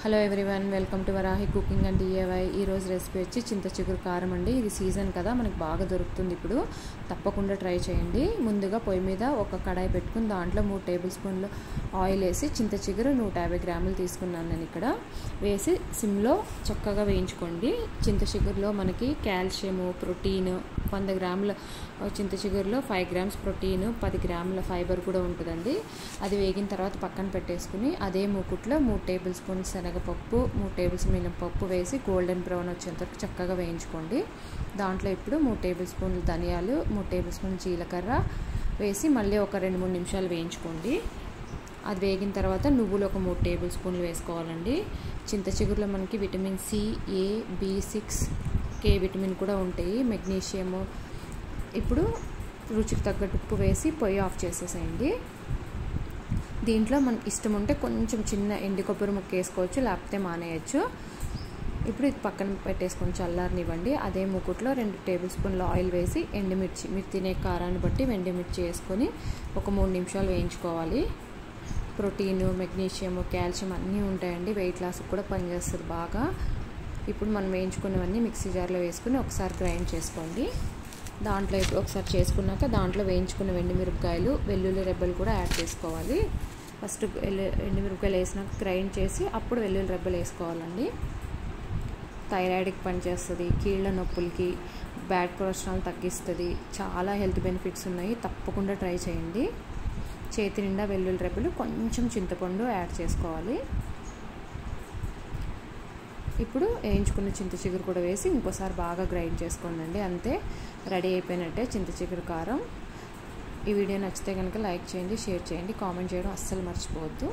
Hello everyone, welcome to Varahi cooking and DIY. ఈరోజు recipe వచ్చి చింత చిగురు కారం అండి. ఇది సీజన్ కదా, మనకు బాగా దొరుకుతుంది. ఇప్పుడు తప్పకుండా ట్రై చేయండి. ముందుగా పొయ్యి మీద ఒక కడాయి పెట్టుకుని దాంట్లో 3 టేబుల్ స్పూన్లు ఆయిల్ వేసి చింత చిగురు 150 గ్రాములు తీసుకున్నాను నేను ఇక్కడ. వేసి సిమ్లో చక్కగా వేయించుకోండి. చింత చిగురులో మనకి కాల్షియము, ప్రోటీన్, 100 గ్రాముల చింత చిగురులో 5 గ్రామ్స్ ప్రోటీన్, 10 గ్రాముల ఫైబర్ కూడా ఉంటుందండి. అది వేగిన తర్వాత పక్కన పెట్టేసుకుని అదే మూకుట్లో 3 టేబుల్ స్పూన్స్ శనగపప్పు, 3 టేబుల్ స్పూన్ మినపప్పు వేసి గోల్డెన్ బ్రౌన్ వచ్చేంత వరకు చక్కగా వేయించుకోండి. దాంట్లో ఇప్పుడు 3 టేబుల్ స్పూన్లు ధనియాలు, 3 టేబుల్ స్పూన్ జీలకర్ర వేసి మళ్ళీ ఒక 2-3 నిమిషాలు వేయించుకోండి. అది వేగిన తర్వాత నువ్వులు ఒక 3 టేబుల్ స్పూన్లు వేసుకోవాలండి. చింత చిగురులో మనకి vitamin C, A, B6, K vitamin కూడా ఉంటాయి, మెగ్నీషియము. ఇప్పుడు రుచికి తగ్గట్టు ఉప్పు వేసి పొయ్యి ఆఫ్ చేసేసేయండి. దీంట్లో మనకి ఇష్టం ఉంటే కొంచెం చిన్న ఎండు కొబ్బరి ముక్క వేసుకోవచ్చు, లేకపోతే మానేయచ్చు. ఇప్పుడు ఇది పక్కన పెట్టేసుకొని చల్లారనివ్వండి. అదే మూకుట్లో 2 టేబుల్ స్పూన్ల ఆయిల్ వేసి ఎండుమిర్చి, మీరు తినే కారాన్ని బట్టి ఎండుమిర్చి వేసుకొని ఒక 3 నిమిషాలు వేయించుకోవాలి. ప్రోటీను, మెగ్నీషియము, కాల్షియం అన్నీ ఉంటాయండి. వెయిట్ లాస్కి కూడా పనిచేస్తుంది బాగా. ఇప్పుడు మనం వేయించుకున్నవన్నీ మిక్సీ జార్లో వేసుకుని ఒకసారి గ్రైండ్ చేసుకోండి. దాంట్లో ఇప్పుడు ఒకసారి చేసుకున్నాక దాంట్లో వేయించుకున్న ఎండుమిరపకాయలు, వెల్లుల్లి రెబ్బలు కూడా యాడ్ చేసుకోవాలి. ఫస్ట్ ఎండుమిరపకాయలు వేసినాక గ్రైండ్ చేసి అప్పుడు వెల్లుల్లి రెబ్బలు వేసుకోవాలండి. థైరాయిడ్కి పనిచేస్తుంది, కీళ్ళ నొప్పులకి, బ్యాడ్ కొలెస్ట్రాల్ తగ్గిస్తుంది. చాలా హెల్త్ బెనిఫిట్స్ ఉన్నాయి, తప్పకుండా ట్రై చేయండి. చేతి నిండా వెల్లుల్లి రెబ్బలు, కొంచెం చింతపండు యాడ్ చేసుకోవాలి. ఇప్పుడు వేయించుకున్న చింత చిగురు కూడా వేసి ఇంకోసారి బాగా గ్రైండ్ చేసుకోండి. అంతే, రెడీ అయిపోయినట్టే చింత చిగురు కారం. ఈ వీడియో నచ్చితే కనుక లైక్ చేయండి, షేర్ చేయండి, కామెంట్ చేయడం అస్సలు మర్చిపోవద్దు.